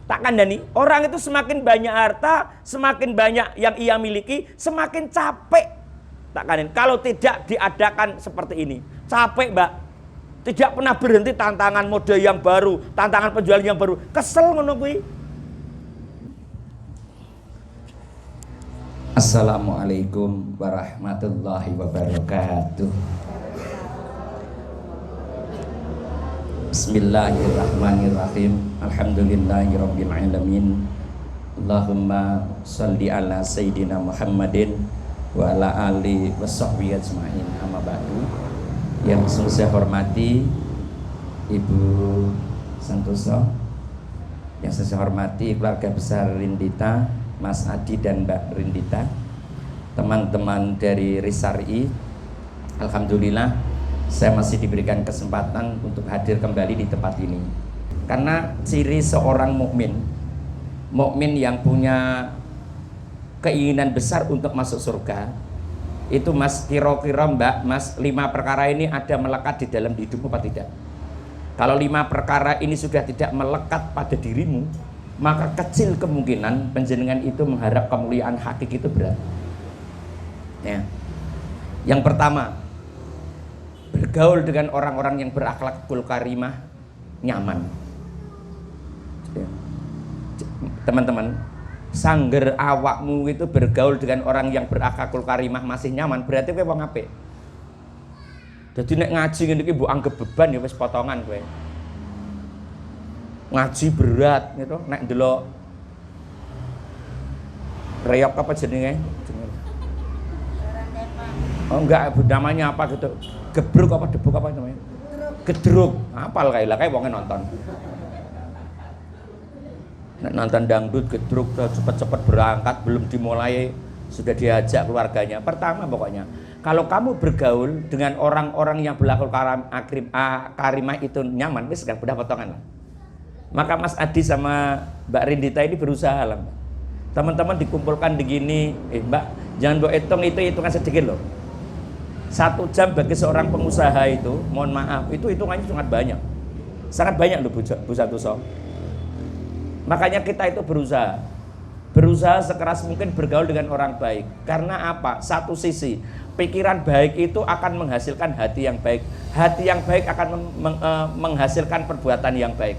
Tak kandani, orang itu semakin banyak harta, semakin banyak yang ia miliki, semakin capek. Tak kandani, kalau tidak diadakan seperti ini, capek mbak. Tidak pernah berhenti tantangan mode yang baru, tantangan penjualan yang baru, kesel ngono kuwi. Assalamualaikum warahmatullahi wabarakatuh. Bismillahirrahmanirrahim. Alhamdulillahirabbil alamin. Allahumma shalli ala sayyidina Muhammadin wa ala ali washabbihi ajmain. Amma ba'du. Yang saya hormati Ibu Santoso, yang saya hormati keluarga besar Rindita, Mas Adi dan Mbak Rindita, teman-teman dari Risari, alhamdulillah saya masih diberikan kesempatan untuk hadir kembali di tempat ini. Karena ciri seorang mukmin yang punya keinginan besar untuk masuk surga, itu Mas, kira-kira Mbak, Mas, 5 perkara ini ada melekat di dalam hidupmu apa tidak? Kalau 5 perkara ini sudah tidak melekat pada dirimu, maka kecil kemungkinan penjenengan itu mengharap kemuliaan hakiki itu berat. Ya. Yang pertama, bergaul dengan orang-orang yang berakhlakul karimah nyaman. Teman-teman, sangger awakmu itu bergaul dengan orang yang berakhlakul karimah masih nyaman, berarti kowe wong apik. Dadi nek ngaji ngene iki mbok anggap beban ya wis potongan kowe. Ngaji berat gitu, nek ndelok reok apa jenenge? Oh enggak, namanya apa gitu? Gebruk apa debuk apa namanya? Gedruk. Apal kae lah kae wong nonton. Nek nonton dangdut gedruk cepet-cepet berangkat, belum dimulai sudah diajak keluarganya. Pertama pokoknya, kalau kamu bergaul dengan orang-orang yang berlaku karimah itu nyaman, wis kan udah potongan lah. Maka Mas Adi sama Mbak Rindita ini berusaha lah, Mbak. Teman-teman dikumpulkan begini, Mbak, jangan mbok itu hitungan sedikit loh. 1 jam bagi seorang pengusaha itu, mohon maaf, itu hitungannya sangat banyak loh Bu Santoso. Makanya kita itu berusaha sekeras mungkin bergaul dengan orang baik. Karena apa? Satu sisi, pikiran baik itu akan menghasilkan hati yang baik. Hati yang baik akan menghasilkan perbuatan yang baik.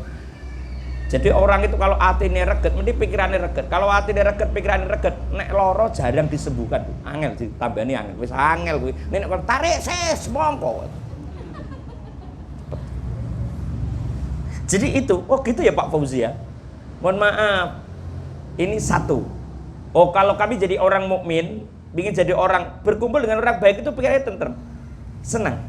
Jadi orang itu kalau hatinya reget, mesti pikirannya reget. Kalau hatinya reget, pikirannya reget, nek loro jarang disembuhkan. Angel ditambani angel, wis angel kuwi. Nek tarik ses mongko. Jadi itu, oh gitu ya Pak Fauzi ya. Mohon maaf, ini satu. Oh kalau kami jadi orang mukmin, ingin jadi orang berkumpul dengan orang baik itu pikirannya tentrem, senang.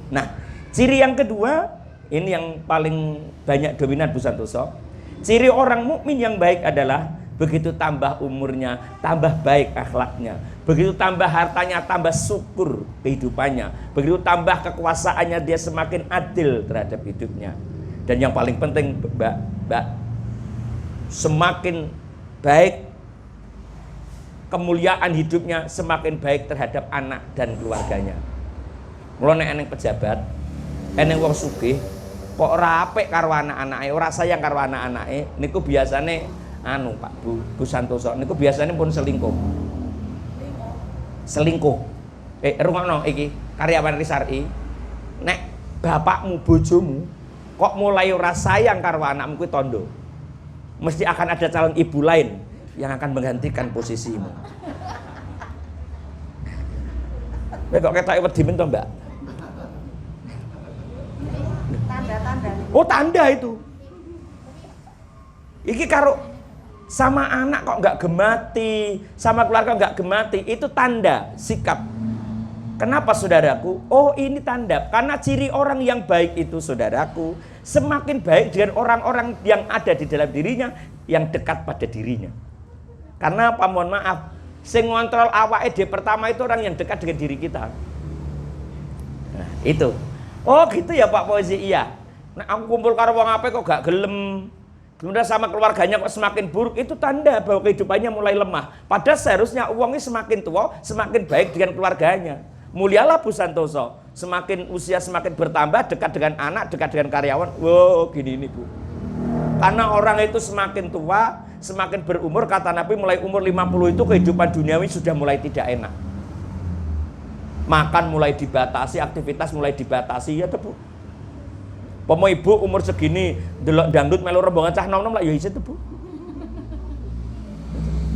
Nah, ciri yang kedua, ini yang paling banyak dominan Bu Santoso. Ciri orang mukmin yang baik adalah begitu tambah umurnya, tambah baik akhlaknya. Begitu tambah hartanya, tambah syukur kehidupannya. Begitu tambah kekuasaannya, dia semakin adil terhadap hidupnya. Dan yang paling penting, Mbak, semakin baik kemuliaan hidupnya, semakin baik terhadap anak dan keluarganya. Mulane eneng pejabat, eneng wong sugih, kok ora apik karo anak-anake, ora sayang karo anak-anake, niku biasane Pak Bu Santoso, niku biasane pun selingkuh. Rungokno iki karyawan Risari, nek bapakmu bojomu kok mulai ora sayang karo anakmu kuwi tondo. Mesti akan ada calon ibu lain yang akan menggantikan posisimu. Kowe kok ketok wedi men to, Mbak? Tanda-tanda. Oh, tanda itu. Iki karo sama anak kok nggak gemati, sama keluarga nggak gemati, itu tanda sikap. Kenapa saudaraku? Oh ini tanda, karena ciri orang yang baik itu saudaraku semakin baik dengan orang-orang yang ada di dalam dirinya, yang dekat pada dirinya. Karena apa? Mohon maaf, sing ngontrol awake dhewe pertama itu orang yang dekat dengan diri kita. Nah, itu. Oh gitu ya Pak Fauzi, iya. Nah aku kumpul karo wong apik kok gak gelem. Kemudian sama keluarganya kok semakin buruk, itu tanda bahwa kehidupannya mulai lemah. Padahal seharusnya uangnya semakin tua, semakin baik dengan keluarganya. Mulialah Bu Santoso, semakin usia semakin bertambah, dekat dengan anak, dekat dengan karyawan. Wow, gini ini Bu. Karena orang itu semakin tua, semakin berumur, kata Nabi mulai umur 50 itu kehidupan duniawi sudah mulai tidak enak. Makan mulai dibatasi, aktivitas mulai dibatasi, ya Bu. Pomo ibu umur segini delok dangdut melu rombongan cah nom-nom lah ya iso Bu.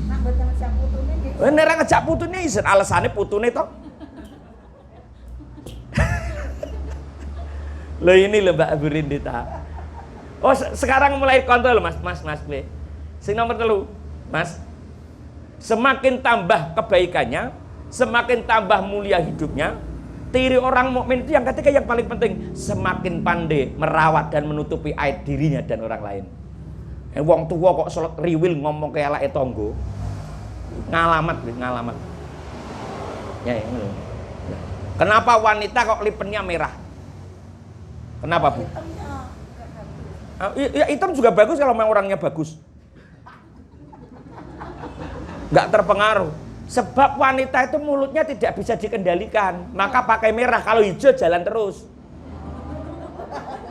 Nak mboten ngejak putune nggih. Nek ora ngejak putune iso, alesane putune to. Loh ini loh Mbak Burindita. Oh sekarang mulai kontrol mas gue. Sing nomor 3 mas. Semakin tambah kebaikannya, semakin tambah mulia hidupnya. Ciri orang mukmin itu yang ketiga yang paling penting, semakin pandai merawat dan menutupi aib dirinya dan orang lain. Wong tua kok sholat riwil ngomong ke elake tonggo. Ngalamat. Ya. Kenapa wanita kok lipennya merah? Kenapa Bu? Ya hitam juga bagus kalau memang orangnya bagus. Nggak terpengaruh. Sebab wanita itu mulutnya tidak bisa dikendalikan. Maka pakai merah, kalau hijau jalan terus.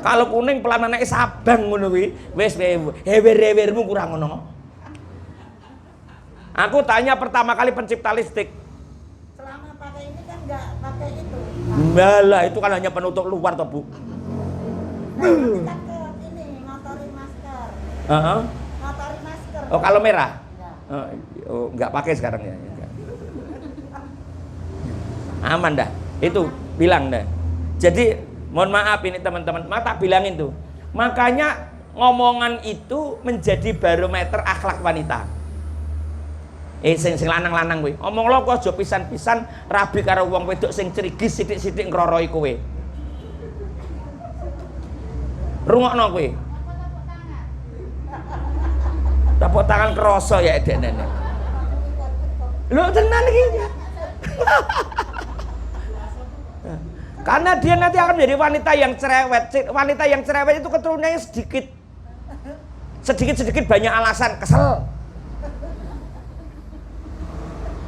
Kalau kuning pelan naik sabang ngono kuwi, wis hewer-hewermu kurang ngono. Aku tanya pertama kali pencipta listrik. Selama pakai ini kan nggak pakai itu. Malah itu kan hanya penutup luar toh Bu. Kan ke ini ngotori masker. Ngotori masker. Oh kalau merah? Ya. Oh, nggak pakai sekarang ya. Aman dah. Itu bilang dah. Jadi mohon maaf ini teman-teman, mata bilangin tuh. Makanya ngomongan itu menjadi barometer akhlak wanita. Sing lanang-lanang kowe. Omong lo kok aja pisan-pisan rabi karo wong wedok sing cerigis sithik-sithik ngroroi kowe. Rungokno kowe. Tepuk tangan kroso ya edek nenek. Lho tenan iki. Karena dia nanti akan menjadi wanita yang cerewet. Wanita yang cerewet itu keturunannya sedikit. Sedikit banyak alasan, kesel.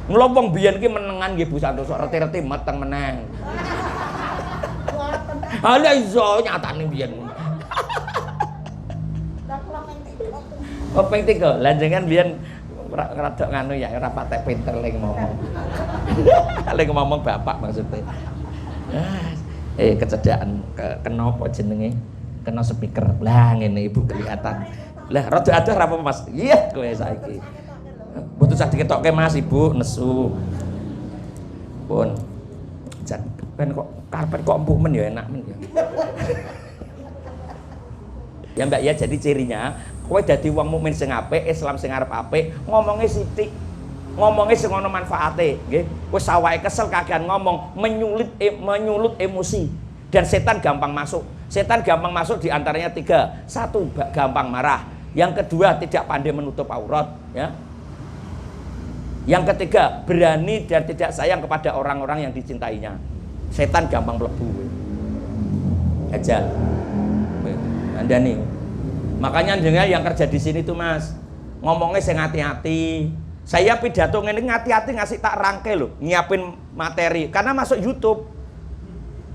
Ngelompong biyen ki menengan nggih Bu Santoso, reti-reti meteng meneng. Ala iso nyatane biyen. Oh ping 3, lan jenengan biyen rada nganu ya, ora patek pinter ling ngomong. Ling ngomong bapak maksudnya. Kecedaan kena apa jenenge? Kena speaker. Lah ngene Ibu kelihatan. Lah rada adoh ra apa Mas? Iya kowe saiki. Mboten usah diketokke Mas, Ibu nesu. Pun. Jan ben kok karpet kok empuk men ya enak men ya. Ya Mbak ya, jadi cirinya kowe dadi wong mukmin sing apik, Islam sing arep apik, ngomongnya sithik. Ngomongnya sing ono manfaate, nggih. Wis awake kesel kakean ngomong, menyulut emosi. Dan setan gampang masuk. Setan gampang masuk di antaranya 3. 1, gampang marah. Yang kedua, tidak pandai menutup aurat, ya. Yang ketiga, berani dan tidak sayang kepada orang-orang yang dicintainya. Setan gampang mlebu. Ajal. Anda nih. Makanya jenengan yang kerja di sini tuh Mas, ngomongnya sing hati-hati. Saya pidato ngene hati-hati ngasih tak rangke loh, nyiapin materi karena masuk YouTube.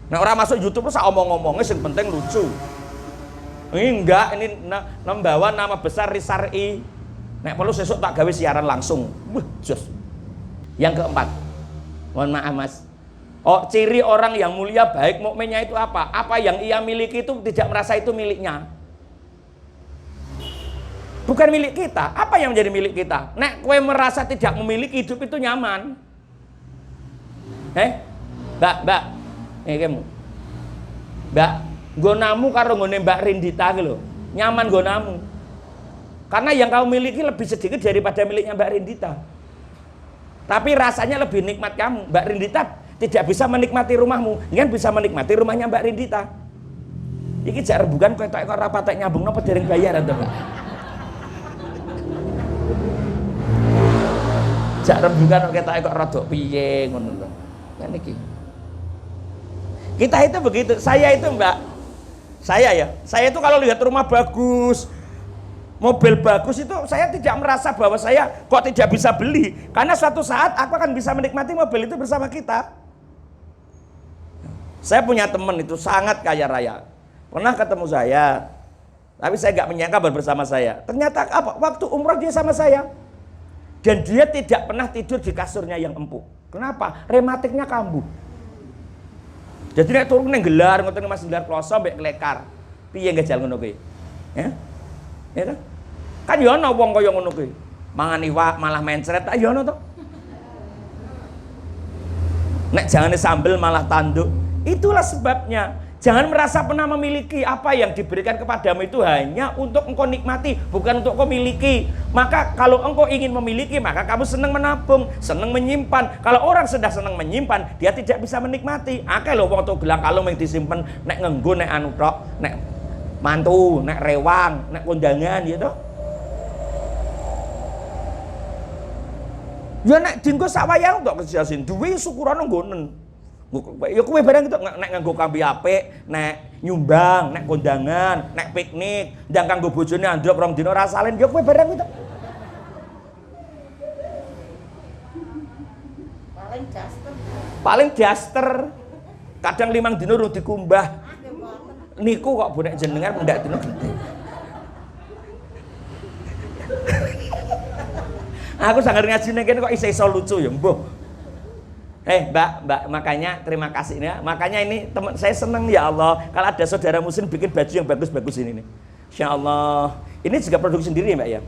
Nah orang masuk YouTube terus omong-ngomongnya yang penting lucu. Ini enggak, ini membawa nama besar Risari. Nek perlu sesuk tak gawe siaran langsung. Jos. Yang keempat, mohon maaf Mas. Oh, ciri orang yang mulia baik mukminnya itu apa? Apa yang ia miliki itu tidak merasa itu miliknya. Bukan milik kita. Apa yang menjadi milik kita? Nek kowe merasa tidak memiliki, hidup itu nyaman. Mbak, kamu. Mbak, nggonamu karo nggone Mbak Rindita ki lho. Nyaman nggonamu. Karena yang kamu miliki lebih sedikit daripada miliknya Mbak Rindita. Tapi rasanya lebih nikmat kamu. Mbak Rindita tidak bisa menikmati rumahmu, kan bisa menikmati rumahnya Mbak Rindita. Iki jak rebukan kowe tok ora patek nyambung napa dereng bayaran to, Mbak. Jak rebukan ketok kok rada piye ngono lho. Kan iki. Kita itu begitu. Saya itu Mbak. Saya itu kalau lihat rumah bagus, mobil bagus itu saya tidak merasa bahwa saya kok tidak bisa beli. Karena suatu saat aku akan bisa menikmati mobil itu bersama kita. Saya punya teman itu sangat kaya raya. Pernah ketemu saya. Tapi saya nggak menyangka bersama saya. Ternyata apa? Waktu umroh dia sama saya. Dan dia tidak pernah tidur di kasurnya yang empuk. Kenapa? Rematiknya kambuh. Jadi nek turun nang gelar ngoten Mas gelar kloso mbek klekar. Piye ngejal ngono kuwi? Ya? Ya kan? Kan yo ana wong kaya ngono kuwi. Mangan iwak malah mencret, tak yo ana to. Nek jangane sambel malah tanduk. Itulah sebabnya. Jangan merasa pernah memiliki. Apa yang diberikan kepadamu itu hanya untuk engkau nikmati, bukan untuk engkau miliki. Maka kalau engkau ingin memiliki, maka kamu senang menabung, senang menyimpan. Kalau orang sudah senang menyimpan, dia tidak bisa menikmati. Akeh lho wong tok gelang kalung yang disimpen nek nganggo nek anu tok, nek mantu, nek rewang, nek kondangan gitu. Ya nek dinggo sak wayang tok kejasin duwe syukurane nggonen. Ya kowe barang itu nek nganggo kambi apik, nek nyumbang, nek kondangan, nek piknik, ndang kanggo bojone androk rong dina ora salin, ya kowe barang itu. Paling daster. Kadang 5 dina urung dikumbah. Niku kok bonek jenengan ndak dina gede. Aku sangar ngaji nek kene kok iso lucu ya, mbuh. Mbak, makanya terima kasih ya. Makanya ini teman saya senang ya Allah kalau ada saudara muslim bikin baju yang bagus-bagus ini nih. Insya Allah. Ini juga produksi sendiri ya Mbak ya.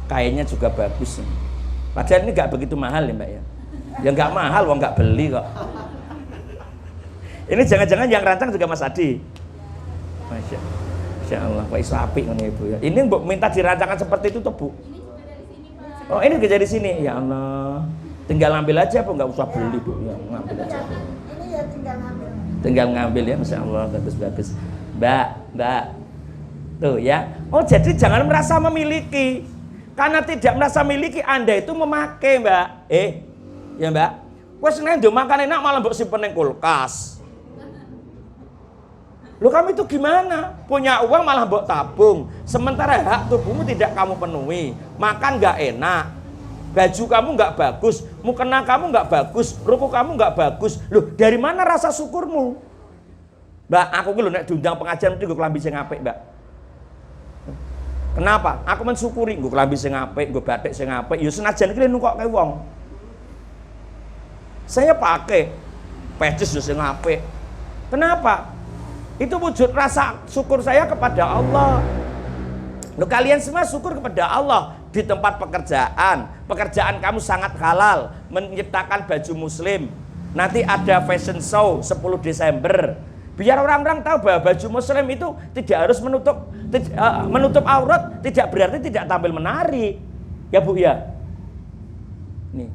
Kayaknya juga bagus. Padahal ini nggak begitu mahal ya Mbak ya. Ya nggak mahal, wong nggak beli kok. Ini jangan-jangan yang rancang juga Mas Adi. Masya Allah, Pak iso apik ngono Ibu ya. Ini Mbok minta dirancangkan seperti itu tuh Bu. Oh ini juga dari sini ya Allah. Tinggal ngambil aja, apa nggak usah beli Bu? Ya, ngambil aja. Ini ya tinggal ngambil. Tinggal ngambil ya, Masya Allah, bagus-bagus. Mbak, tuh ya. Oh jadi jangan merasa memiliki, karena tidak merasa memiliki Anda itu memakai Mbak. Ya Mbak. Wes nek ndok makan enak malah mbok simpen ning kulkas. Loh kamu itu gimana? Punya uang malah mbok tabung, sementara hak tubuhmu tidak kamu penuhi. Makan nggak enak. Baju kamu nggak bagus, mukena kamu nggak bagus, ruku kamu nggak bagus. Loh, dari mana rasa syukurmu? Mbak, aku ki lho nek diundang pengajian mesti nggo klambi sing apik, Mbak. Kenapa? Aku mensyukuri nggo klambi sing apik, nggo batik sing apik, ya senajan iki nukokke wong. Saya pakai pedes yo sing apik. Kenapa? Itu wujud rasa syukur saya kepada Allah. Loh, kalian semua syukur kepada Allah. Di tempat pekerjaan kamu sangat halal, menciptakan baju muslim. Nanti ada fashion show 10 Desember. Biar orang-orang tahu bahwa baju muslim itu tidak harus menutup aurat, tidak berarti tidak tampil menarik. Ya Bu ya. Nih.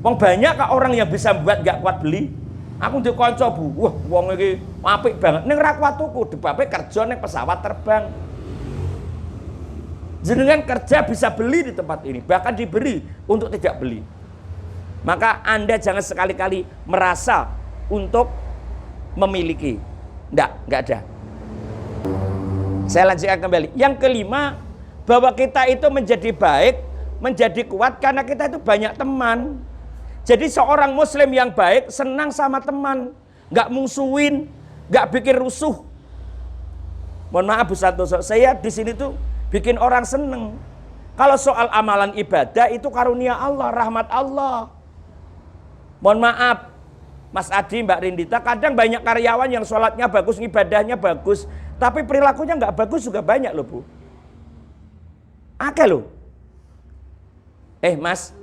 Wong banyak kok orang yang bisa buat gak kuat beli. Aku ndek kanca Bu, wah wong iki apik banget. Ning ra kuat tuku, debabe kerja ning pesawat terbang. Jenengan kerja bisa beli di tempat ini, bahkan diberi untuk tidak beli. Maka Anda jangan sekali-kali merasa untuk memiliki. Enggak ada. Saya lanjutkan kembali. Yang kelima, bahwa kita itu menjadi baik, menjadi kuat karena kita itu banyak teman. Jadi seorang muslim yang baik senang sama teman, enggak musuhin, enggak bikin rusuh. Mohon maaf Bu Santoso, saya di sini tuh bikin orang seneng. Kalau soal amalan ibadah itu karunia Allah, rahmat Allah. Mohon maaf, Mas Adi, Mbak Rindita, kadang banyak karyawan yang sholatnya bagus, ibadahnya bagus, tapi perilakunya nggak bagus juga banyak loh Bu. Oke loh. Mas,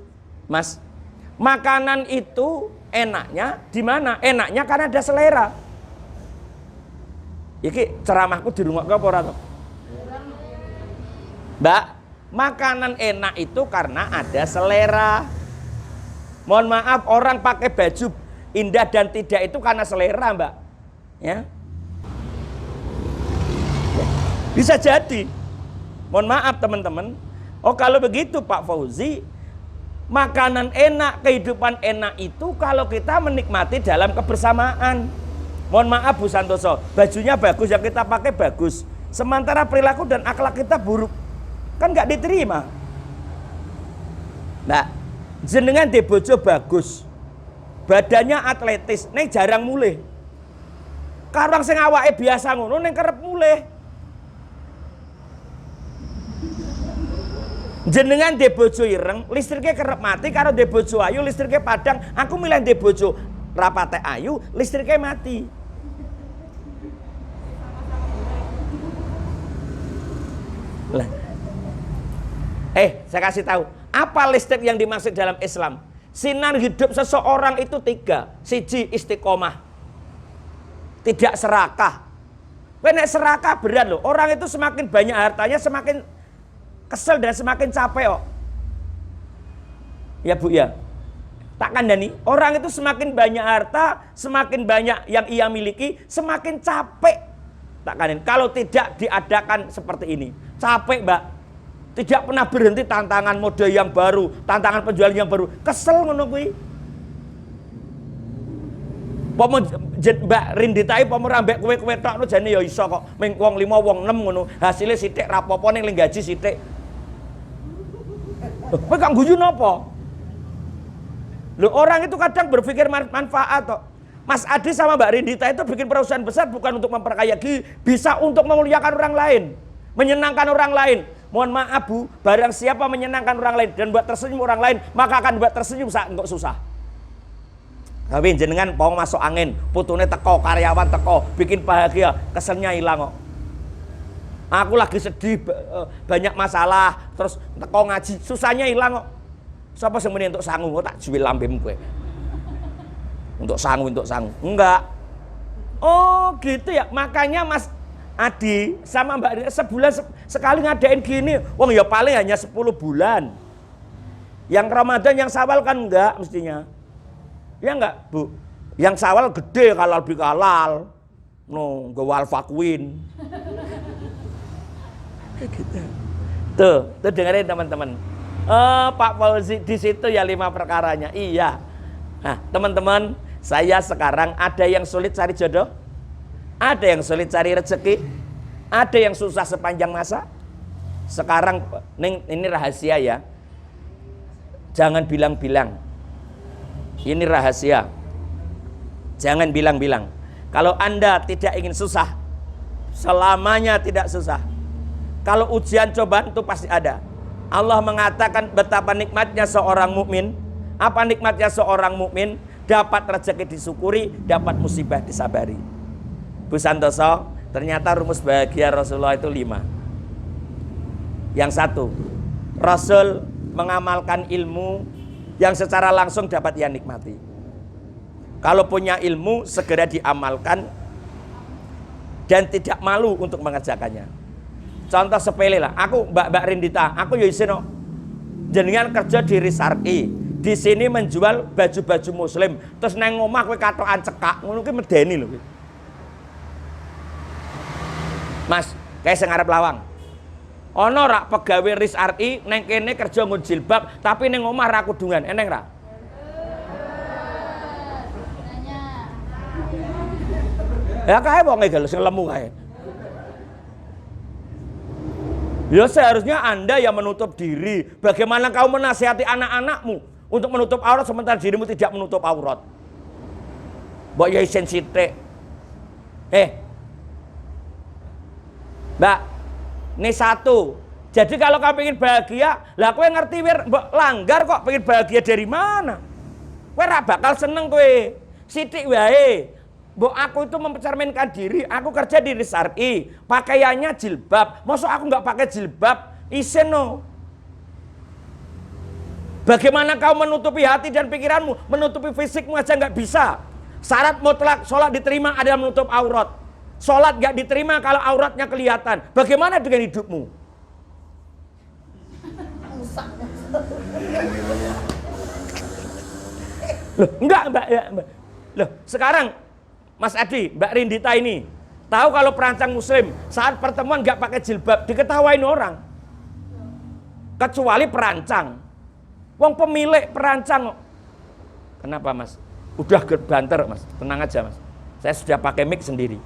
makanan itu enaknya di mana? Enaknya karena ada selera. Iki ceramahku di rumah kau ora toh? Mbak, makanan enak itu karena ada selera. Mohon maaf, orang pakai baju indah dan tidak itu karena selera, Mbak. Ya. Bisa jadi. Mohon maaf teman-teman. Oh kalau begitu Pak Fauzi, makanan enak, kehidupan enak itu kalau kita menikmati dalam kebersamaan. Mohon maaf Bu Santoso, bajunya bagus, yang kita pakai bagus. Sementara perilaku dan akhlak kita buruk. Kan nggak diterima. Nah, jenengan di bojo bagus, badannya atletis, neng jarang mulih. Karang sing awake biasa ngono neng kerep mulih. Jenengan de bojo ireng, listrike kerep mati karo de bojo ayu, listrike padang. Aku milih de bojo rapate ayu, listrike mati. Lah. Saya kasih tahu, apa listrik yang dimaksud dalam Islam? Sinar hidup seseorang itu 3. Siji, istiqomah. Tidak serakah. Nek serakah berat loh. Orang itu semakin banyak hartanya semakin kesel dan semakin capek kok. Ya Bu ya. Tak kandani. Orang itu semakin banyak harta, semakin banyak yang ia miliki, semakin capek. Tak kandani. Kalau tidak diadakan seperti ini, capek Mbak. Tidak pernah berhenti tantangan mode yang baru, tantangan penjualan yang baru. Kesel ngono kuwi. Pomo Mbak Rinditai pomo rambek kowe-kowe tok no jane ya iso kok. Ming wong 5 wong 6 ngono. Hasile sithik rapopo ning gaji sithik. Kowe kok guyu napa? Loh, orang itu kadang berpikir manfaat kok. Mas Adi sama Mbak Rindita itu bikin perusahaan besar bukan untuk memperkaya diri, bisa untuk memuliakan orang lain, menyenangkan orang lain. Mohon maaf Bu, barang siapa menyenangkan orang lain dan buat tersenyum orang lain, maka akan buat tersenyum saat enggak susah. Tapi jenengan mau masuk angin, putune teko, karyawan teko, bikin bahagia, keselnya hilang kok. Aku lagi sedih, banyak masalah, terus teko ngaji, susahnya hilang kok. Siapa semuanya untuk sangu, tak jual lambem gue. Untuk sangu. Enggak. Oh gitu ya, makanya Mas Adi sama Mbak Rina sebulan sekali ngadain gini. Wong ya paling hanya 10 bulan. Yang Ramadan, yang Syawal kan enggak mestinya. Ya enggak Bu? Yang Syawal gede halal bihalal. No, gawal fakwin. Gitu. Tuh dengerin teman-teman. Pak Fauzi di situ ya 5 perkaranya. Iya. Nah, teman-teman, saya sekarang ada yang sulit cari jodoh, ada yang sulit cari rezeki, ada yang susah sepanjang masa. Sekarang ini rahasia ya. Jangan bilang-bilang. Ini rahasia. Jangan bilang-bilang. Kalau Anda tidak ingin susah, selamanya tidak susah. Kalau ujian cobaan itu pasti ada. Allah mengatakan betapa nikmatnya seorang mukmin. Apa nikmatnya seorang mukmin? Dapat rezeki disyukuri, dapat musibah disabari. Bu Santoso, ternyata rumus bahagia Rasulullah itu 5. Yang 1, Rasul mengamalkan ilmu yang secara langsung dapat ia nikmati. Kalau punya ilmu segera diamalkan dan tidak malu untuk mengerjakannya. Contoh sepele lah, aku Mbak Rindita, aku yo isin kok. Jenengan kerja di Risarki, di sini menjual baju-baju muslim, terus nang omah kowe katokan cekak, ngono ki medeni lho. Mas, kayak sing arep lawang. Ana rak pegawe Risarki nang kene kerja nggo jilbab, tapi ning omah ra kudungan, eneng ra? Ya kae wong e sing lemu kae. Ya seharusnya Anda yang menutup diri. Bagaimana kau menasihati anak-anakmu untuk menutup aurat sementara dirimu tidak menutup aurat? Mbak ya isen sithik. Mbak, ini 1. Jadi kalau kau pengen bahagia, lah kowe ngerti mbok langgar kok pengen bahagia dari mana? Kowe ra bakal seneng kowe. Sithik wae. Mbok aku itu mempercerminkan diri, aku kerja di Risarki, pakaiannya jilbab. Masa aku nggak pakai jilbab? Isen no. Bagaimana kau menutupi hati dan pikiranmu, menutupi fisikmu aja nggak bisa. Syarat mutlak sholat diterima adalah menutup aurat. Sholat nggak diterima kalau auratnya kelihatan. Bagaimana dengan hidupmu? Loh, enggak Mbak. Loh, sekarang Mas Adi, Mbak Rindita ini tahu kalau perancang muslim saat pertemuan nggak pakai jilbab diketawain orang. Kecuali perancang. Wong pemilik perancang. Kenapa Mas? Udah banter Mas, tenang aja Mas. Saya sudah pakai mic sendiri.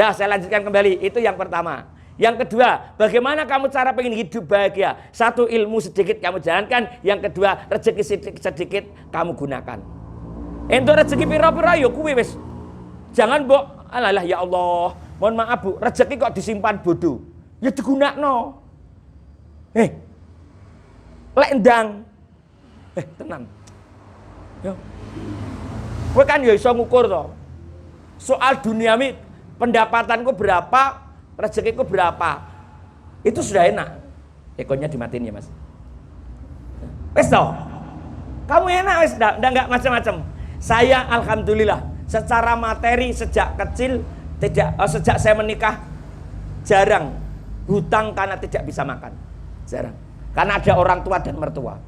Dah, saya lanjutkan kembali. Itu yang pertama. Yang kedua, bagaimana kamu cara pengen hidup bahagia? 1, ilmu sedikit kamu jalankan. Yang kedua, rezeki sedikit kamu gunakan. Ento rezeki pira-pira ya kuwi wis. Jangan mbok alah ya Allah, mohon maaf Bu, rezeki kok disimpan bodoh. Ya digunakno. Lek ndang. Tenan. Yo. Kowe kan ya iso ngukur to. Soal duniawi pendapatanku berapa, rezekiku berapa. Itu sudah enak. Ekornya dimatiin ya, Mas. Wes toh. Kamu enak wes enggak macam-macam. Saya alhamdulillah secara materi sejak kecil sejak saya menikah jarang hutang karena tidak bisa makan. Jarang. Karena ada orang tua dan mertua.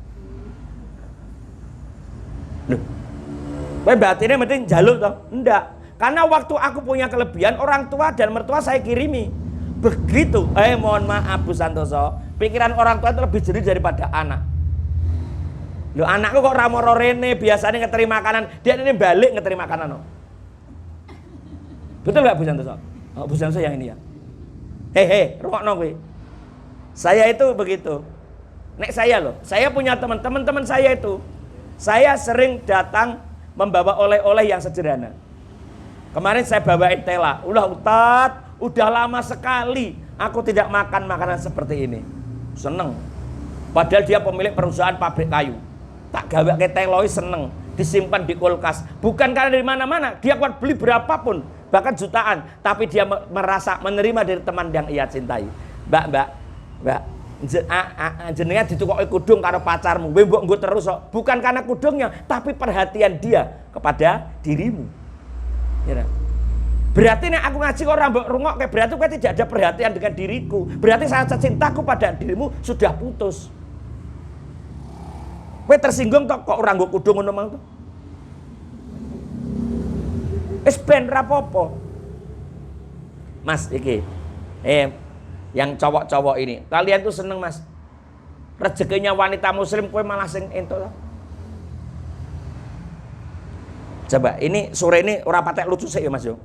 Loh. Kowe batinnya mending jaluk toh? Enggak. Karena waktu aku punya kelebihan orang tua dan mertua saya kirimi. Begitu. Mohon maaf Bu Santoso, pikiran orang tua itu lebih jernih daripada anak. Loh, anakku kok ramoro rene biasanya ngeteri makanan, dia ini balik ngeteri makanan. Betul gak Bu Santoso? Oh, Bu Santoso yang ini ya. Rungokno kowe. Saya itu begitu. Nek saya loh, saya punya teman-teman saya itu. Saya sering datang membawa oleh-oleh yang sederhana. Kemarin saya bawain tela. Udah lama sekali aku tidak makan makanan seperti ini. Seneng. Padahal dia pemilik perusahaan pabrik kayu. Tak gawe ke teloi seneng, disimpan di kulkas. Bukan karena dari mana-mana, dia kuat beli berapapun, bahkan jutaan, tapi dia merasa menerima dari teman yang ia cintai. Mbak, jenengan ditukoki kudung karo pacarmu, kowe mbok nggo terus kok. Bukan karena kudungnya, tapi perhatian dia kepada dirimu. Ya. Berarti nek aku ngaji kok ora mbok rungokke, berarti kowe tidak ada perhatian dengan diriku. Berarti rasa cintaku pada dirimu sudah putus. Kowe tersinggung tok kok ora nggo kudung ngono mang to. Wis ben ra apa-apa. Mas iki. Yang cowok-cowok ini. Kalian tuh seneng, Mas. Rezekinya wanita muslim kowe malah sing entuk. Coba, ini sore ini ora patek lucu sih ya Mas yo.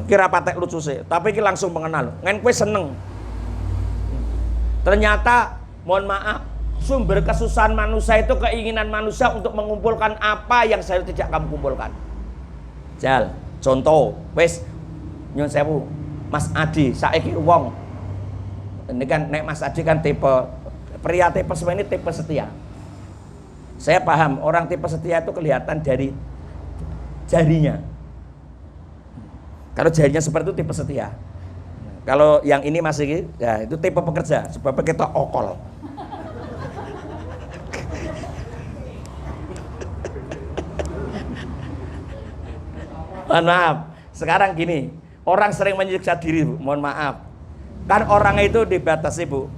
Kira patek lucu sih, tapi iki langsung mengenal. Ngen kowe seneng. Ternyata mohon maaf, sumber kesusahan manusia itu keinginan manusia untuk mengumpulkan apa yang saya tidak kamu kumpulkan. Jal, contoh, wes nyun sewu, Mas Adi, saiki wong. Ini kan nek Mas Adi kan tipe pria tipe semua ini tipe setia. Saya paham orang tipe setia itu kelihatan dari jarinya. Kalau jarinya seperti itu tipe setia. Kalau yang ini masih ya itu tipe pekerja, sebab kita okol. Mohon maaf, sekarang gini, orang sering menyiksa diri, Bu. Mohon maaf. Kan orang itu dibatasi, Bu.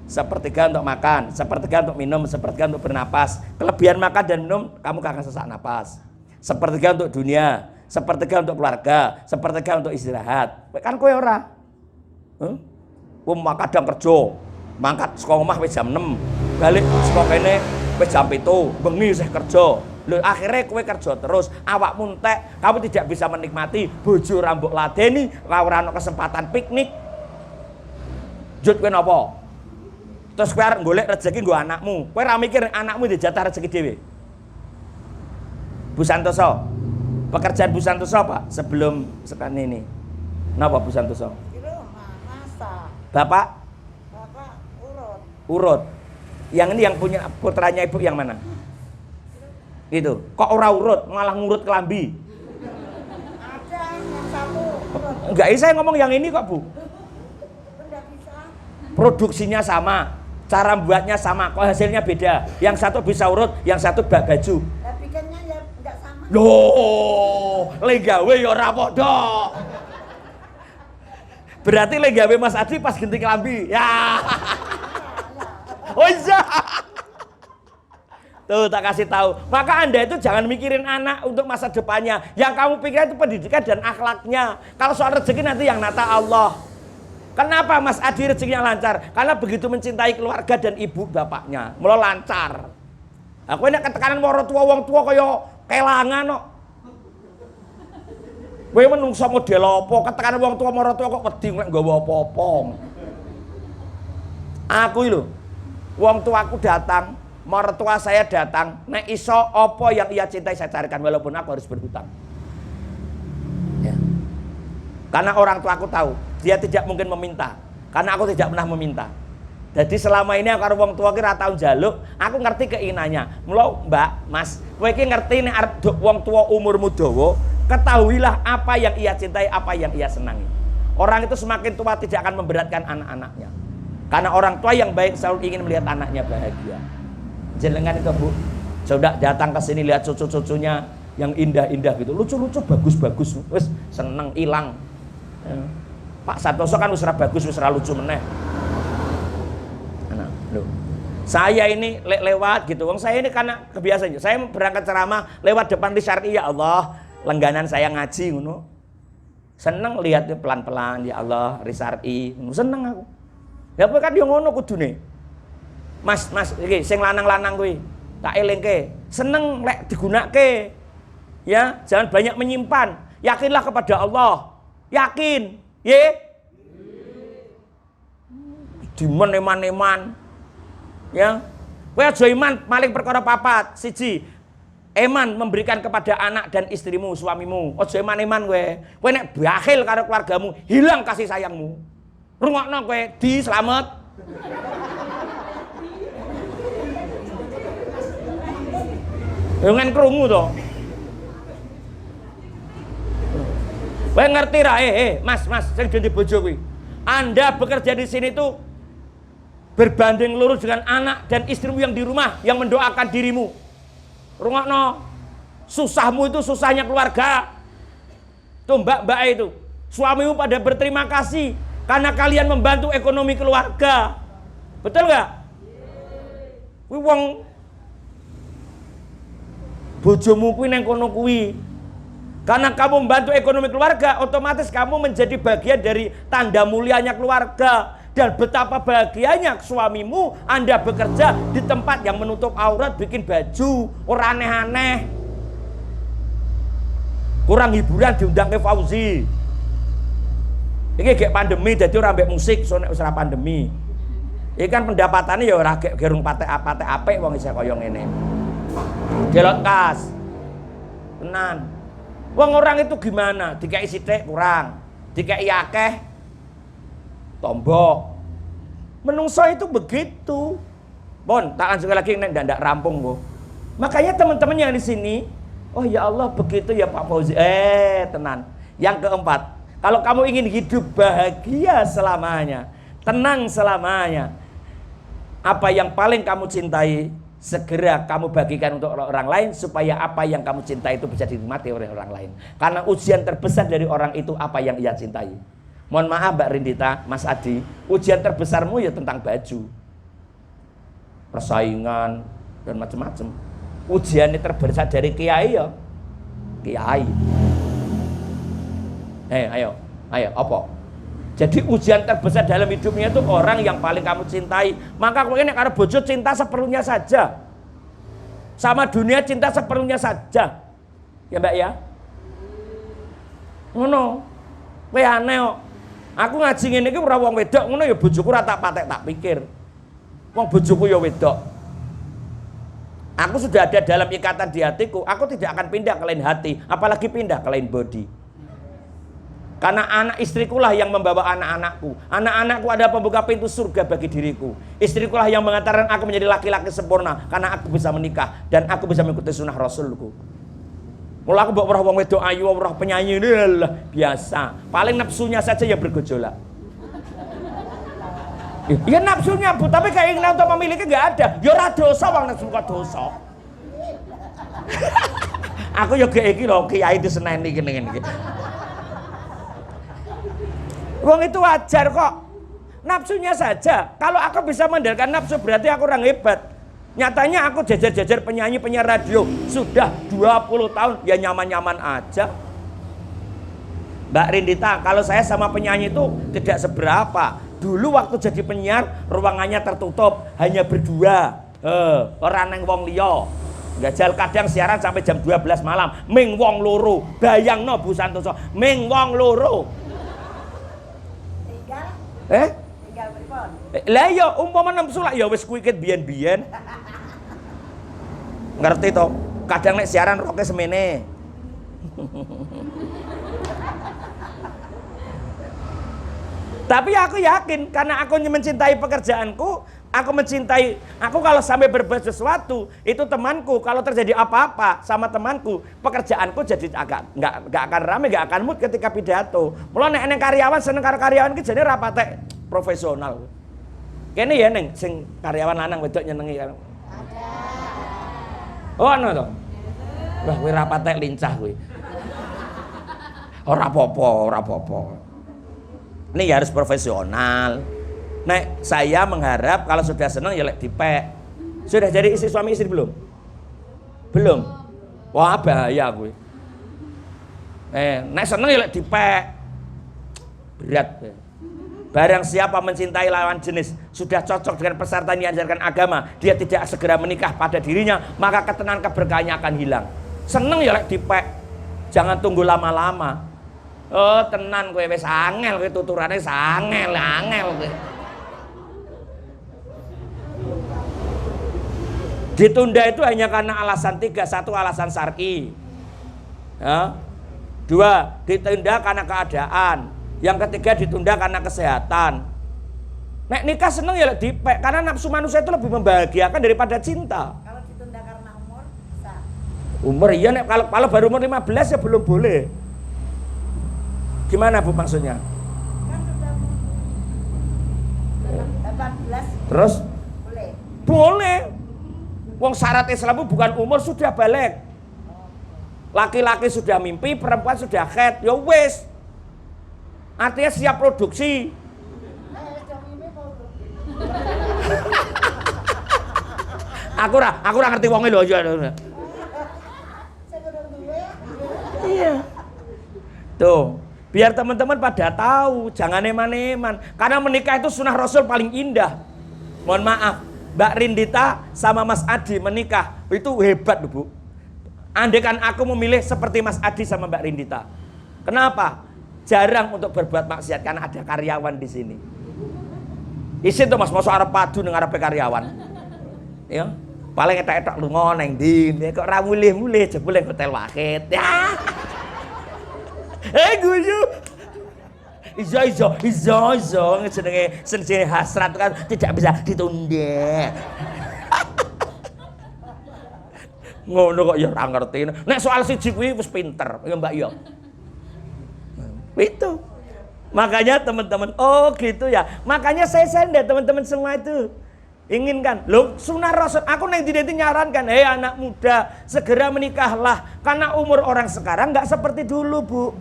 Sepertiga untuk makan, sepertiga untuk minum, sepertiga untuk bernapas. Kelebihan makan dan minum, kamu akan sesak napas. Sepertiga untuk dunia, sepertiga untuk keluarga, sepertiga untuk istirahat. Kan kowe ora. Kadang kerja, mangkat saka omah wis jam 6, balik saka kene wis jam 7, bengi isih kerja. Lho akhirnya kowe kerja terus, awakmu entek, kamu tidak bisa menikmati bojo rambut ladeni, ora ono kesempatan piknik. Jut kowe napa? Terus kowe arep golek rezeki nggo anakmu. Kowe ora mikir anakmu dijatah rezeki dhewe. Bu Santoso. Pekerjaan Bu Santoso apa sebelum sekarang ini? Napa Bu Santoso? Di rumah, masak. Bapak urut. Urut. Yang ini yang punya putranya Ibu yang mana? Itu. Kok ora urut, malah ngurut kelambi? Ada yang satu urut. Enggak, saya ngomong yang ini kok, Bu. Enggak bisa. Produksinya sama, cara buatnya sama, kok hasilnya beda. Yang satu bisa urut, yang satu bak baju. Lah bikinnya ya enggak sama. Loh, le gawe ya ora padha. Berarti le gawe Mas Adi pas ganti kelambi. Ya. Oh iya. Tuh tak kasih tahu. Maka Anda itu jangan mikirin anak untuk masa depannya. Yang kamu pikirkan itu pendidikan dan akhlaknya. Kalau soal rezeki nanti yang nata Allah. Kenapa Mas Adi rezekinya lancar? Karena begitu mencintai keluarga dan ibu bapaknya. Mula lancar. Aku ini ketekanan wong tua kaya kelangan kok. Kowe menungso model apa? Ketekanan wong tua kok wedi nek nggawa apa-apa. Aku lho. Wong tuaku datang, mertua saya datang, nek iso apa yang ia cintai saya carikan walaupun aku harus berhutang. Ya. Karena orang tua aku tahu, dia tidak mungkin meminta, karena aku tidak pernah meminta. Jadi selama ini aku karo wong tua ki ra tau njaluk, aku ngerti keinginannya. Mula Mbak, Mas, kowe iki ngerti nek arep wong tua umurmu dawa, ketahuilah apa yang ia cintai, apa yang ia senangi. Orang itu semakin tua tidak akan memberatkan anak-anaknya. Karena orang tua yang baik selalu ingin melihat anaknya bahagia. Jenengan itu Bu, sudah datang ke sini lihat cucu-cucunya yang indah-indah gitu, lucu-lucu, bagus-bagus, wis seneng ilang. Ya. Pak Santoso kan wis ra bagus, wis ra lucu meneh. Nah, loh. Saya ini lewat gitu, wong saya ini karena kebiasaan. Saya berangkat ceramah lewat depan di syar'i, ya Allah, langganan saya ngaji ngono. Seneng lihat pelan-pelan, ya Allah, risar'i, seneng aku. Ya kowe kan yo ngono kudune. Mas, iki sing lanang-lanang kuwi, tak elingke. Seneng lek digunakake. Ya, jangan banyak menyimpan. Yakinlah kepada Allah. Yakin. Ye? Dimen eman-eman. Ya. Kowe aja iman maling perkara papat. Siji, eman memberikan kepada anak dan istrimu, suamimu. Aja eman-eman kowe. Kowe nek bakhil karo keluargamu, hilang kasih sayangmu. Rungokno kowe di slamet. Dengan krungu to. Kowe ngerti ra Mas, sing dadi bojo kuwi. Anda bekerja di sini tuh berbanding lurus dengan anak dan istrimu yang di rumah yang mendoakan dirimu. Rungokno. Susahmu itu susahnya keluarga. Tuh mbak-mbak itu. Suamimu pada berterima kasih karena kalian membantu ekonomi keluarga. Betul nggak? Kuwi wong bojomu kuwi nang kono kuwi. Karena kamu membantu ekonomi keluarga, otomatis kamu menjadi bagian dari tanda mulianya keluarga. Dan betapa bahagianya suamimu Anda bekerja di tempat yang menutup aurat, bikin baju, orang aneh-aneh. Kurang hiburan diundang ke Fauzi. Ini kayak pandemi, jadi orang ambek musik, soalnya usah pandemi. Ini kan pendapatannya ya orang gerung patek-apik wong isih kaya ngene. Gelot kas. Tenan. Wong orang itu gimana? Dikai sithik kurang, dikai akeh tombok. Menungso itu begitu. Bon, tak lanjut lagi nek ndak rampung, Bu. Makanya teman-teman yang di sini, oh ya Allah begitu ya Pak Fauzi. Tenan. Yang keempat, kalau kamu ingin hidup bahagia selamanya, tenang selamanya, apa yang paling kamu cintai, segera kamu bagikan untuk orang lain supaya apa yang kamu cintai itu bisa dinikmati oleh orang lain. Karena ujian terbesar dari orang itu apa yang ia cintai. Mohon maaf Mbak Rindita, Mas Adi, ujian terbesarmu ya tentang baju, persaingan dan macam-macam. Ujian ini terbesar dari kiai ya, kiai. Ayo, apa? Jadi ujian terbesar dalam hidupnya itu orang yang paling kamu cintai. Maka kalau ini karena bojo cinta seperlunya saja. Sama dunia cinta seperlunya saja. Ya Mbak ya? Ngono. Kowe aneh kok. Aku ngaji ngene iki ora wong wedok ngono ya bojoku ora tak patek tak pikir. Wong bojoku ya wedok. Aku sudah ada dalam ikatan di hatiku, aku tidak akan pindah ke lain hati, apalagi pindah ke lain body. Karena anak istriku lah yang membawa anak-anakku. Anak-anakku ada pembuka pintu surga bagi diriku. Istriku lah yang mengantarkan aku menjadi laki-laki sempurna. Karena aku bisa menikah dan aku bisa mengikuti sunnah Rasulku. Mula aku bawa wong wedok ayu, orang penyanyi ini biasa. Paling nafsunya saja yang bergejolak. Ya nafsunya Bu, tapi keinginan untuk memiliki nggak ada. Ya ora dosa wong nek suka dosa. Aku yo gek iki lho kiai diseneni ngene-ngene. Wong itu wajar kok. Nafsunya saja. Kalau aku bisa mengendalikan nafsu berarti aku orang hebat. Nyatanya aku jajar-jajar penyanyi penyiar radio sudah 20 tahun ya nyaman-nyaman aja. Mbak Rindita, kalau saya sama penyanyi itu tidak seberapa. Dulu waktu jadi penyiar ruangannya tertutup, hanya berdua. Orang neng wong liya. Gajal kadang siaran sampai jam 12 malam. Ming wong loro. Bayangno Bu Santoso, ming wong loro. Tinggal pripun? Lah ya umpama nafsu lah ya wis kuwi ket biyen-biyen. Ngerti to? Kadang nek siaran roke semene. Tapi aku yakin karena aku mencintai pekerjaanku, aku kalau sampai berbuat sesuatu, itu temanku, kalau terjadi apa-apa sama temanku, pekerjaanku jadi agak nggak akan rame, nggak akan mood ketika pidato. Mulai nek karyawan seneng karo karyawan ki jane rapate profesional. Kene ya neng sing karyawan lanang wedok nyenengi karo. Oh ono to. Wah kowe rapate lincah kowe. Ora apa-apa. Ini harus profesional. Nek saya mengharap kalau sudah senang ya lek dipek. Sudah jadi istri suami istri belum? Belum. Wah bahaya gue. Nek senang ya lek dipek. Berat. Barang siapa mencintai lawan jenis sudah cocok dengan persyaratan yang diajarkan agama, dia tidak segera menikah pada dirinya, maka ketenangan keberkahannya akan hilang. Senang ya lek dipek. Jangan tunggu lama-lama. Oh tenan kowe wis angel kowe tuturane angel kowe. Ditunda itu hanya karena alasan 3, 1 alasan syar'i. Ya. 2 ditunda karena keadaan. Yang ketiga ditunda karena kesehatan. Nek nikah seneng ya dipek karena nafsu manusia itu lebih membahagiakan daripada cinta. Kalau ditunda karena umur bisa. Umur iya nek kalau baru umur 15 ya belum boleh. Gimana Bu maksudnya? Kan sudah 18 Terus? boleh. Boleh. Wong syarat Islam itu bukan umur sudah balik. Laki-laki sudah mimpi, perempuan sudah haid, ya wis. Artinya siap produksi. Aku ora ngerti wonge lho aja. Iya. Tuh, biar teman-teman pada tahu, jangan eman-eman. Karena menikah itu sunnah Rasul paling indah. Mohon maaf, Mbak Rindita sama Mas Adi menikah, itu hebat Bu. Andaikan aku memilih seperti Mas Adi sama Mbak Rindita. Kenapa? Jarang untuk berbuat maksiat karena ada karyawan di sini. Isin tuh Mas, mau arep padu nang arepe karyawan. Ya. Paling etak-etak lu ngoneng din, kok ora mulih-mulih jebule hotel Wahid. Ya. Guyu. Izo jenenge hasrat kan tidak bisa ditunda. Ngono kok ya ora ngerti. Nek soal siji kuwi wis pinter, ya Mbak Yo. Itu. Makanya teman-teman, oh gitu ya. Makanya saya sendiri teman-teman semua itu inginkan. Loh, sunnah Rasul. Aku nang dite nyarankan, hei anak muda, segera menikahlah. Karena umur orang sekarang nggak seperti dulu, Bu.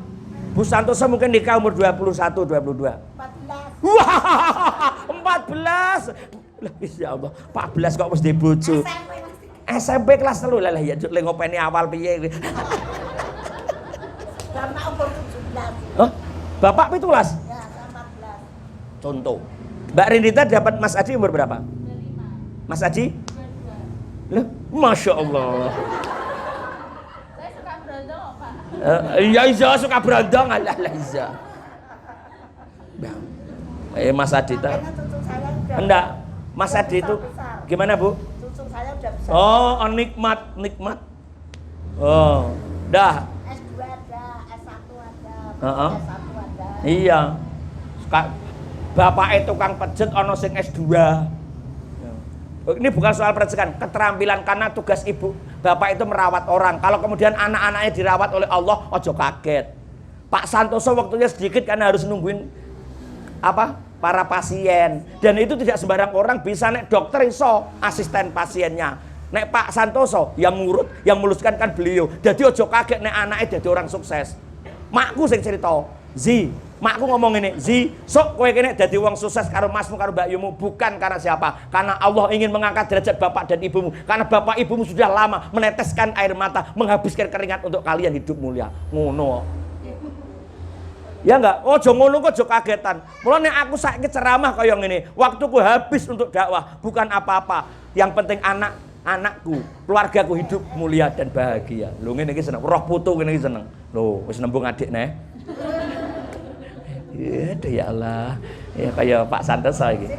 Bu Santoso mungkin nikah umur 21, 22. 14. Wah, 14. Ya Allah, 14 kok mesti bojo. SMP kelas 3 lah ya le ngopeni awal piye. Karena umur 17. Hah? Bapak 17? Ya, 14. Contoh. Mbak Rindita dapat Mas Adi umur berapa? 25. Mas Adi? Loh, Masya Allah. Saya suka berondong kok, Pak. Iya Iza suka berondong. Alah Iza. Mas Adi tak? Karena cucu saya udah. Enggak. Mas Adi itu besar. gimana Bu? Cucu saya udah besar. Oh, nikmat. Oh, dah. S2 ada, S1 ada, Heeh. S1 ada. Iya. Bapak itu tukang pejet ono sing S2. Ini bukan soal percikan, keterampilan karena tugas ibu bapak itu merawat orang. Kalau kemudian anak-anaknya dirawat oleh Allah, ojo kaget. Pak Santoso waktunya sedikit karena harus nungguin para pasien. Dan itu tidak sembarang orang bisa nek dokter iso asisten pasiennya. Nek Pak Santoso yang ngurut, yang meluluskan kan beliau. Jadi ojo kaget nek anaknya jadi orang sukses. Makku sing cerita, Zi, makku ngomong ini, Zi, sok kowe kene dadi wong sukses karo masmu karo mbak yumu, bukan karena siapa? Karena Allah ingin mengangkat derajat bapak dan ibumu. Karena bapak ibumu sudah lama meneteskan air mata, menghabiskan keringat untuk kalian hidup mulia. Ngono. Ya enggak? Ojo ngono kok ojo kagetan. Mulane aku saiki ceramah kaya ngene, waktuku habis untuk dakwah, bukan apa-apa. Yang penting anakku, keluargaku hidup mulia dan bahagia. Lho ngene iki seneng, roh putu ngene iki seneng. Lho, wis nembung adik neh. Ya Allah. Ya kayak Pak Santoso iki.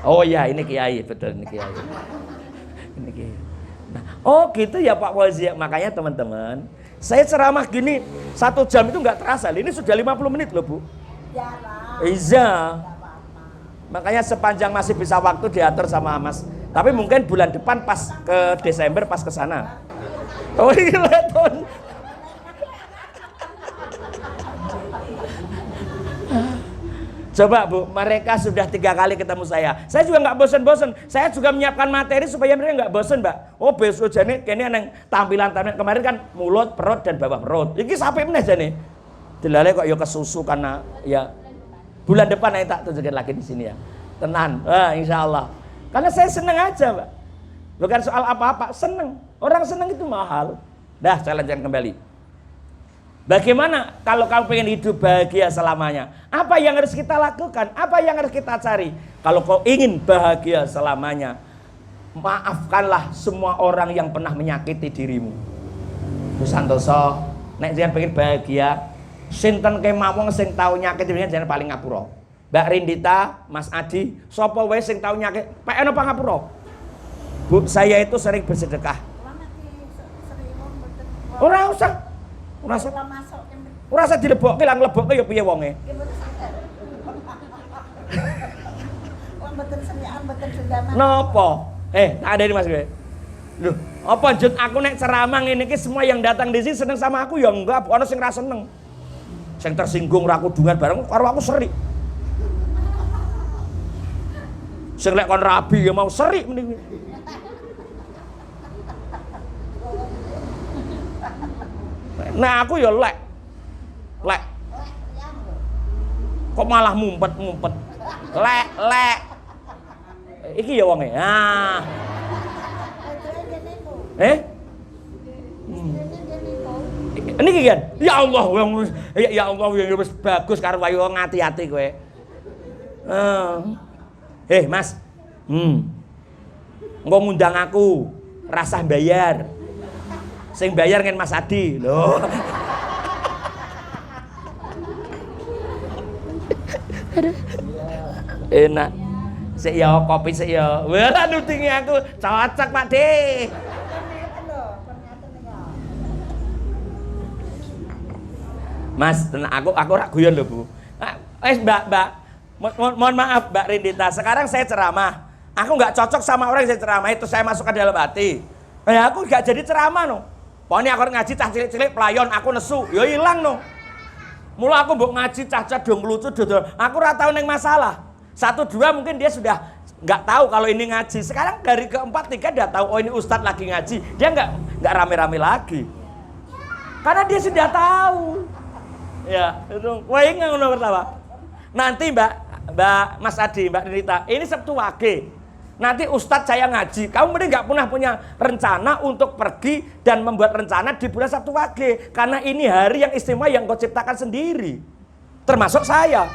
Oh ya, ini kiai, betul ini kiai. Ini kiai. Nah, oh gitu ya Pak Wazi. Makanya teman-teman, saya ceramah gini 1 jam itu nggak terasa. Ini sudah 50 menit loh Bu. Jarang. Iya. Nggak apa-apa. Makanya sepanjang masih bisa waktu diatur sama Mas. Tapi mungkin bulan depan pas ke Desember pas ke sana. Oh iya Ton. Coba Bu, mereka sudah 3 kali ketemu saya. Saya juga nggak bosen-bosen. Saya juga menyiapkan materi supaya mereka nggak bosen, Mbak. Oh besok jane kene neng tampilan kemarin kan mulut, perut dan bawah perut. Iki sampai meneh jane. Delale kok ya kesusu karena ya bulan depan saya tak tunjukin lagi di sini ya. Tenan. Insya Allah. Karena saya seneng aja, Mbak. Bukan soal apa-apa, seneng. Orang seneng itu mahal. Dah, saya lanjutkan kembali. Bagaimana kalau kamu pengen hidup bahagia selamanya? Apa yang harus kita lakukan? Apa yang harus kita cari? Kalau kau ingin bahagia selamanya, maafkanlah semua orang yang pernah menyakiti dirimu. Bu Santoso, nek jangan pengen bahagia, sinten kemawon sing tau nyakiti dirinya jangan paling ngapura. Mbak Rindita, Mas Adi, sapa wae sing tau nyakiti, PN apa ngapura? Bu, saya itu sering bersedekah. Ora usah. Ora usah dilebokke lah nglebokke ya piye wonge. Wong mboten senian, mboten dendaman. Napa? Tak ada ini Mas gue. Loh, apa jut aku nek ceramah ngene iki semua yang datang di sini seneng sama aku ya enggak, ana sing ra seneng. Sing tersinggung ra kudungan bareng karo aku seri. Sing lek kon rabi ya mau seri mending. Nah aku ya lek. Kok malah mumpet. Lek. Iki ya wonge. Nah. Niki kan? Ya Allah, ya Allah ya wis bagus karo wayu ngati-ati kowe. Mas. Engko ngundang aku, rasah bayar. Sing bayar kan Mas Adi loh. Enak. Sik ya kopi sik ya. Wah nutingi aku cocok Pak De. Mas, aku ora guyon lho Bu. Mbak. Mohon maaf Mbak Rindita. Sekarang saya ceramah. Aku nggak cocok sama orang yang saya ceramah itu saya masukkan dalam hati. Aku nggak jadi ceramah no. Pokoknya aku ngaji cah cilik-cilik pelayon aku nesu, ya hilang no. Mula aku mbok ngaji cah-cah dong lucu dodol. Aku ora tau neng masalah. 1, 2 mungkin dia sudah nggak tahu kalau ini ngaji. Sekarang dari keempat 3 dia tahu oh ini ustadz lagi ngaji. Dia nggak rame-rame lagi. Karena dia sudah tahu. Ya, itu. Wah ini ngono pertama. Nanti Mbak Mas Adi, Mbak Rita, ini Sabtu Wage. Nanti Ustadz saya ngaji, kamu mending nggak pernah punya rencana untuk pergi dan membuat rencana di bulan Sabtu Wage. Karena ini hari yang istimewa yang kau ciptakan sendiri. Termasuk saya.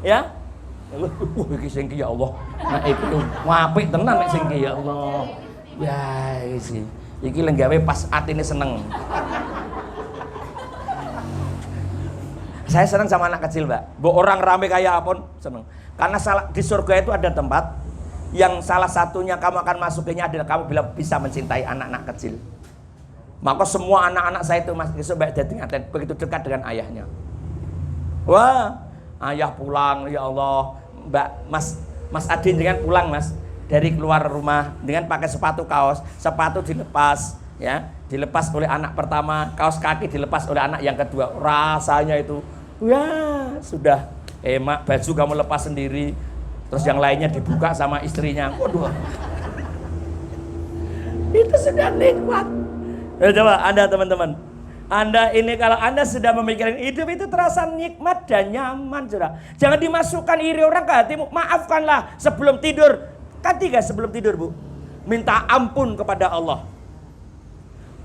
Ya. Iki sing ya Allah. Nah itu apik tenan nek sing ya Allah. Ya iki. Iki lek gawe pas atine seneng. Saya senang sama anak kecil, Mbak. Orang rame kayak apapun seneng. Karena di surga itu ada tempat yang salah satunya kamu akan masukinya adalah kamu bila bisa mencintai anak-anak kecil. Maka semua anak-anak saya itu Mas besok baik dating aten begitu dekat dengan ayahnya. Wah, ayah pulang ya Allah, Mbak Mas Adin dengan pulang Mas dari keluar rumah dengan pakai sepatu kaos, sepatu dilepas ya, dilepas oleh anak pertama, kaos kaki dilepas oleh anak yang kedua. Rasanya itu ya sudah emak baju kamu lepas sendiri. Terus yang lainnya dibuka sama istrinya. Waduh. Itu sudah nikmat. Coba Anda teman-teman. Anda ini kalau Anda sudah memikirkan hidup itu terasa nikmat dan nyaman sudah. Jangan dimasukkan iri orang ke hatimu. Maafkanlah sebelum tidur. Ketiga sebelum tidur Bu. Minta ampun kepada Allah.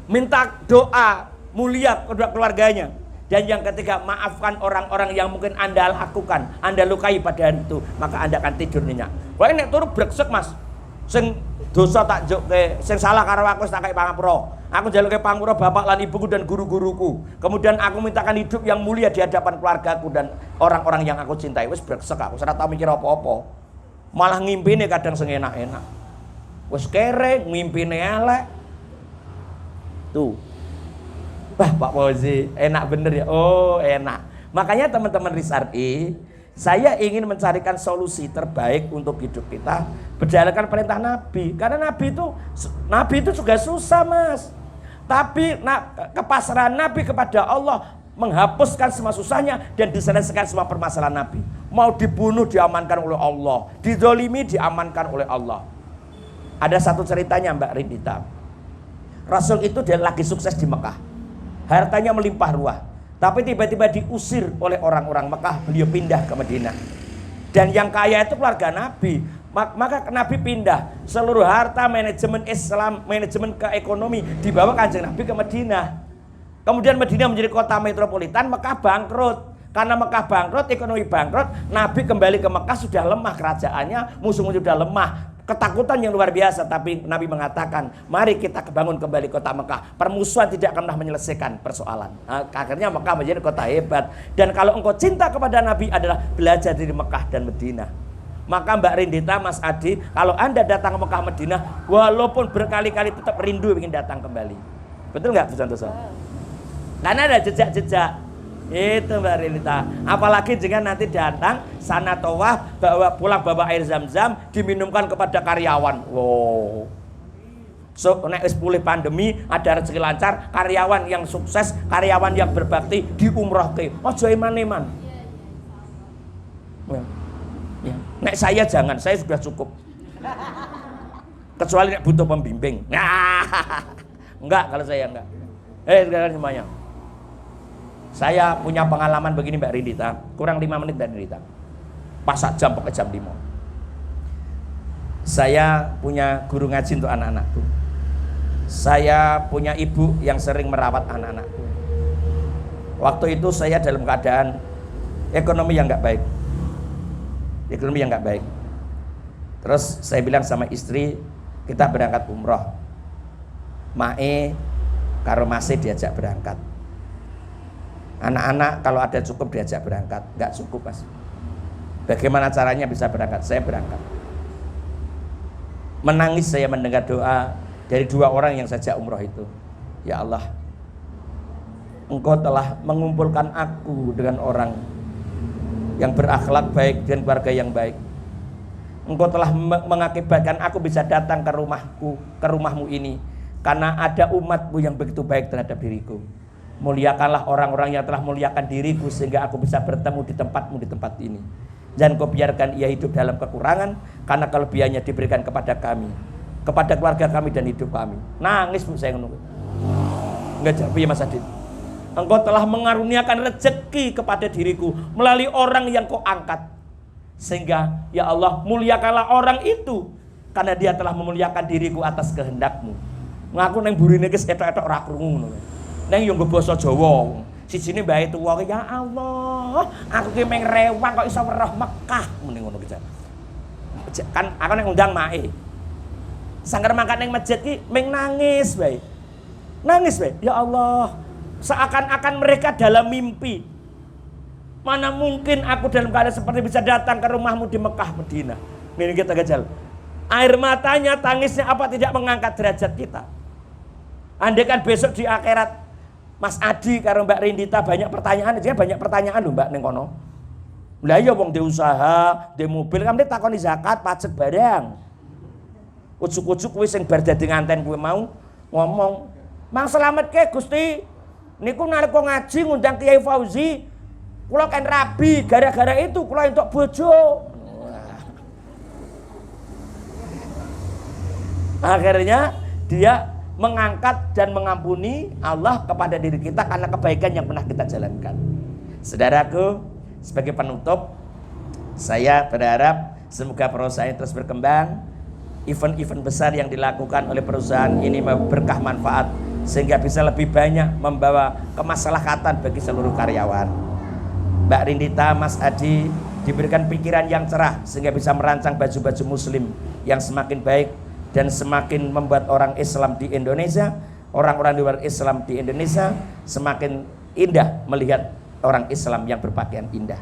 Minta doa mulia kepada keluarganya. Dan yang ketiga, maafkan orang-orang yang mungkin Anda lakukan, Anda lukai pada hari itu, maka Anda akan tidur nyenyak. Wah nek turu breksek Mas. Sing dosa tak jokke, sing salah karo aku tak kaya pangapura. Aku njaluke pangapura bapak lan ibuku dan guru-guruku. Kemudian aku mintakan hidup yang mulia di hadapan keluargaku dan orang-orang yang aku cintai. Wis breksek aku, ora tau mikir apa-apa. Malah ngimpine kadang sing enak-enak. Wis kere ngimpine elek. Tuh. Wah Pak Fauzi, enak bener ya. Oh enak. Makanya teman-teman Risarti, saya ingin mencarikan solusi terbaik untuk hidup kita berdasarkan perintah Nabi. Karena Nabi itu juga susah, Mas. Tapi kepasrahan Nabi kepada Allah menghapuskan semua susahnya dan diselesaikan semua permasalahan Nabi. Mau dibunuh diamankan oleh Allah, dizolimi diamankan oleh Allah. Ada satu ceritanya Mbak Rindita. Rasul itu dia lagi sukses di Mekah. Hartanya melimpah ruah. Tapi tiba-tiba diusir oleh orang-orang Mekah, beliau pindah ke Madinah. Dan yang kaya itu keluarga Nabi. Maka Nabi pindah. Seluruh harta, manajemen Islam, manajemen keekonomi dibawa Kanjeng Nabi ke Madinah. Kemudian Madinah menjadi kota metropolitan, Mekah bangkrut. Karena Mekah bangkrut, ekonomi bangkrut, Nabi kembali ke Mekah sudah lemah kerajaannya, musuh-musuh sudah lemah. Ketakutan yang luar biasa, tapi Nabi mengatakan, mari kita bangun kembali kota Mekah. Permusuhan tidak akan pernah menyelesaikan persoalan. Akhirnya Mekah menjadi kota hebat. Dan kalau engkau cinta kepada Nabi adalah belajar dari Mekah dan Madinah. Maka Mbak Rindita, Mas Adi, kalau Anda datang ke Mekah Madinah, walaupun berkali-kali tetap rindu ingin datang kembali. Betul nggak, Bu Santoso? Karena ada jejak-jejak. Itu Mbak Rindita. Apalagi jika nanti datang sana tawaf, pulang bawa air zam-zam diminumkan kepada karyawan. Wow. So nek wis pulih pandemi, ada rezeki lancar, karyawan yang sukses, karyawan yang berbakti diumrohke. Aja iman-iman. Ya. Nek saya jangan, saya sudah cukup. Kecuali nek butuh pembimbing. Enggak, kalau saya enggak. Sekarang semuanya. Saya punya pengalaman begini Mbak Rindita, kurang 5 menit Mbak Rindita. Pasak jam pakai jam 5. Saya punya guru ngaji untuk anak-anakku. Saya punya ibu yang sering merawat anak-anakku. Waktu itu saya dalam keadaan ekonomi yang nggak baik. Ekonomi yang nggak baik. Terus saya bilang sama istri, kita berangkat umroh. Mae karo Mase diajak berangkat. Anak-anak kalau ada cukup diajak berangkat, nggak cukup Mas. Bagaimana caranya bisa berangkat? Saya berangkat. Menangis saya mendengar doa dari 2 orang yang saja umroh itu. Ya Allah, Engkau telah mengumpulkan aku dengan orang yang berakhlak baik dan keluarga yang baik. Engkau telah mengakibatkan aku bisa datang ke rumahmu ini karena ada umatmu yang begitu baik terhadap diriku. Muliakanlah orang-orang yang telah muliakan diriku sehingga aku bisa bertemu di tempatmu di tempat ini. Jangan kau biarkan ia hidup dalam kekurangan, karena kelebihannya diberikan kepada kami, kepada keluarga kami dan hidup kami. Nangis Bu saya menunggu. Enggak jawab ya Mas Adit. Engkau telah mengaruniakan rezeki kepada diriku melalui orang yang kau angkat. Sehingga ya Allah, muliakanlah orang itu karena dia telah memuliakan diriku atas kehendakmu. Ngaku neng burine ki etok-etok ora krungu ngono. Neng yo nggo basa Jawa. Sijine mbae tuwa ya Allah, aku ki meng rewang kok iso weruh Mekah muni ngono ki. Kan aku neng undang mae. Sangger mangkat neng masjid ki meng nangis bae. Nangis bae. Ya Allah, seakan-akan mereka dalam mimpi. Mana mungkin aku dalam keadaan seperti bisa datang ke rumahmu di Mekah Madinah. Ini kita gajal. Air matanya, tangisnya apa tidak mengangkat derajat kita. Andai kan besok di akhirat Mas Adi karo Mbak Rindita banyak pertanyaan, dia banyak pertanyaan lho Mbak ning kono. Lah iya wong di usaha, di mobil kan takoni zakat, pajak barang. Ujuk-ujuk kuwi sing bar dadi nganten kuwi mau ngomong, "Mang selametke Gusti. Niku nalika ngaji ngundang Kiai Fauzi, kula kan rabi, gara-gara itu kula entuk bojo." Akhirnya dia mengangkat dan mengampuni Allah kepada diri kita karena kebaikan yang pernah kita jalankan. Saudaraku, sebagai penutup, saya berharap semoga perusahaan ini terus berkembang. Event-event besar yang dilakukan oleh perusahaan ini berkah manfaat sehingga bisa lebih banyak membawa kemaslahatan bagi seluruh karyawan. Mbak Rindita, Mas Adi diberikan pikiran yang cerah sehingga bisa merancang baju-baju muslim yang semakin baik dan semakin membuat orang Islam di Indonesia, orang-orang di luar Islam di Indonesia semakin indah melihat orang Islam yang berpakaian indah.